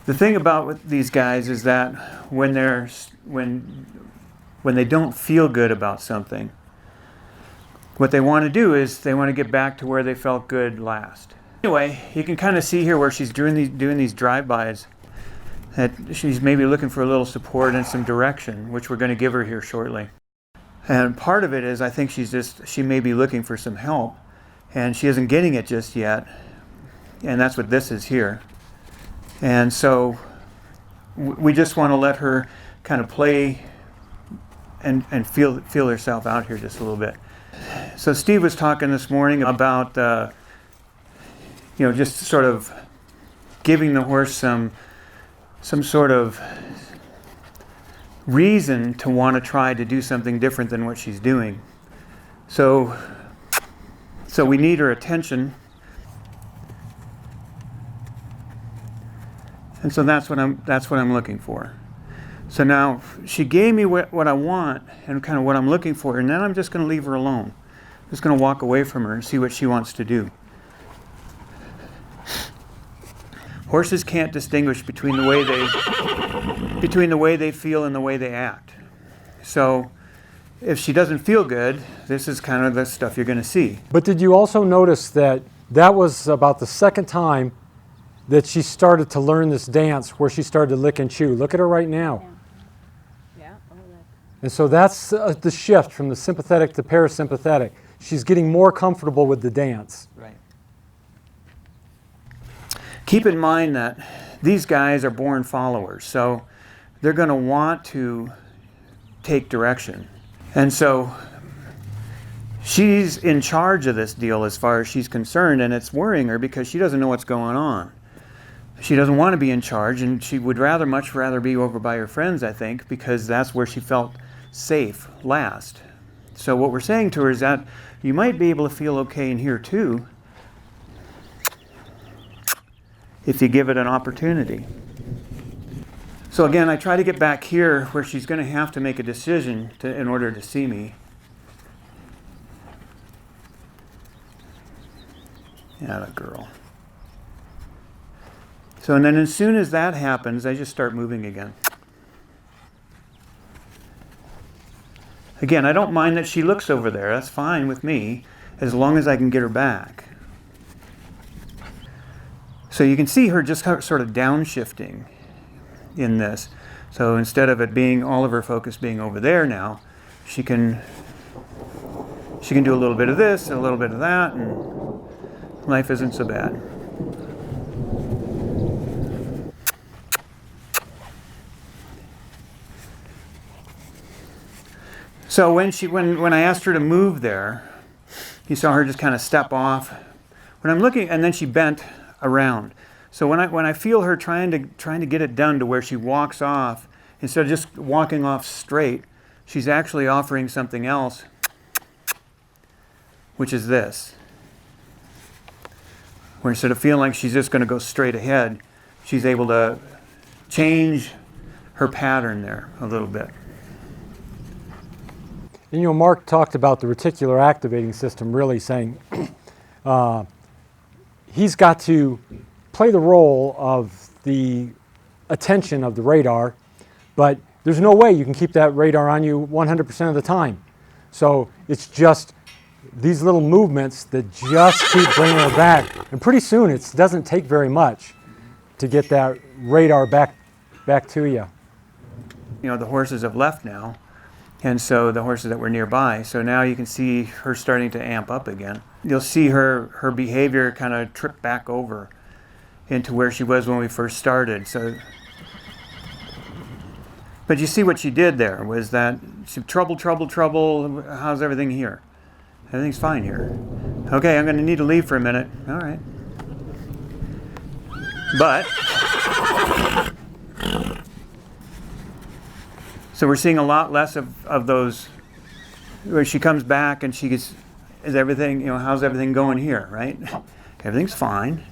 The thing about with these guys is that when they don't feel good about something, what they want to do is they want to get back to where they felt good last. Anyway, you can kind of see here where she's doing these drive-bys, that she's maybe looking for a little support and some direction, which we're going to give her here shortly. And part of it is I think she may be looking for some help, and she isn't getting it just yet. And that's what this is here. And so we just want to let her kind of play and feel herself out here just a little bit. So Steve was talking this morning about just sort of giving the horse some sort of reason to want to try to do something different than what she's doing. So we need her attention. And so that's what I'm looking for. So now she gave me what I want and kind of what I'm looking for, and then I'm just going to leave her alone. I'm just going to walk away from her and see what she wants to do. Horses can't distinguish between the way they feel and the way they act. So if she doesn't feel good, this is kind of the stuff you're going to see. But did you also notice that was about the second time that she started to learn this dance where she started to lick and chew? Look at her right now. Yeah. And so that's the shift from the sympathetic to parasympathetic. She's getting more comfortable with the dance. Right. Keep in mind that these guys are born followers, so they're going to want to take direction. And so she's in charge of this deal as far as she's concerned, and it's worrying her because she doesn't know what's going on. She doesn't want to be in charge, and she would much rather be over by her friends, I think, because that's where she felt safe last. So what we're saying to her is that you might be able to feel okay in here too, if you give it an opportunity. So again, I try to get back here where she's going to have to make a decision in order to see me. Yeah, that girl. So and then as soon as that happens, I just start moving again. Again, I don't mind that she looks over there. That's fine with me, as long as I can get her back. So you can see her just sort of downshifting in this. So instead of it being all of her focus being over there now, she can do a little bit of this and a little bit of that, and life isn't so bad. So when I asked her to move there, you saw her just kind of step off. When I'm looking, and then she bent around. So when I feel her trying to get it done to where she walks off, instead of just walking off straight, she's actually offering something else, which is this. Where instead of feeling like she's just going to go straight ahead, she's able to change her pattern there a little bit. And Mark talked about the reticular activating system, really saying he's got to play the role of the attention of the radar, but there's no way you can keep that radar on you 100% of the time. So it's just these little movements that just keep bringing her back. And pretty soon it doesn't take very much to get that radar back to you. The horses have left now, and so the horses that were nearby. So now you can see her starting to amp up again. You'll see her behavior kind of trip back over into where she was when we first started. So, but you see what she did there was that she trouble. How's everything here? Everything's fine here. Okay, I'm going to need to leave for a minute. All right. But so we're seeing a lot less of those where she comes back and she gets, is everything, how's everything going here, right? Everything's fine.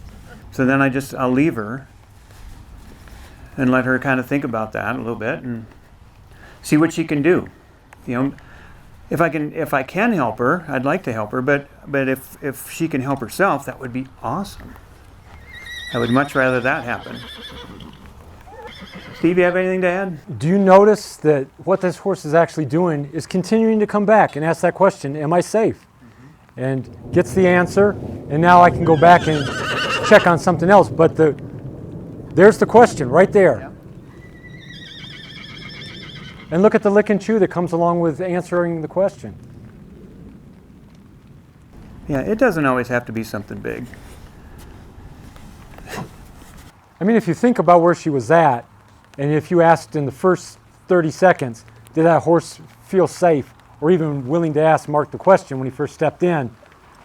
So then I'll leave her and let her kind of think about that a little bit and see what she can do. If I can help her, I'd like to help her, but if she can help herself, that would be awesome. I would much rather that happen. Steve, you have anything to add? Do you notice that what this horse is actually doing is continuing to come back and ask that question, am I safe? And gets the answer, and now I can go back and check on something else. But there's the question right there. Yeah. And look at the lick and chew that comes along with answering the question. Yeah, it doesn't always have to be something big. I mean, if you think about where she was at, and if you asked in the first 30 seconds, did that horse feel safe, or even willing to ask Mark the question when he first stepped in,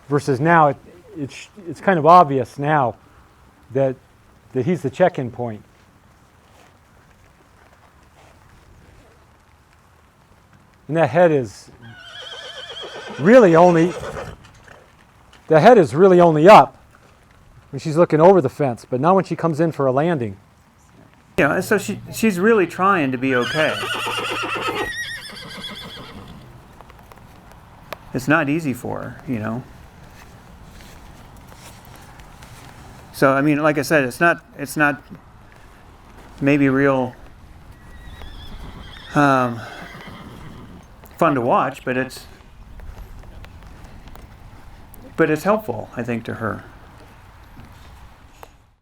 versus now, it's kind of obvious now that he's the check-in point. And that head is really only up when she's looking over the fence, but now when she comes in for a landing. Yeah, so she's really trying to be okay. It's not easy for her, you know. So I mean, like I said, it's not maybe real fun to watch, but it's helpful, I think, to her.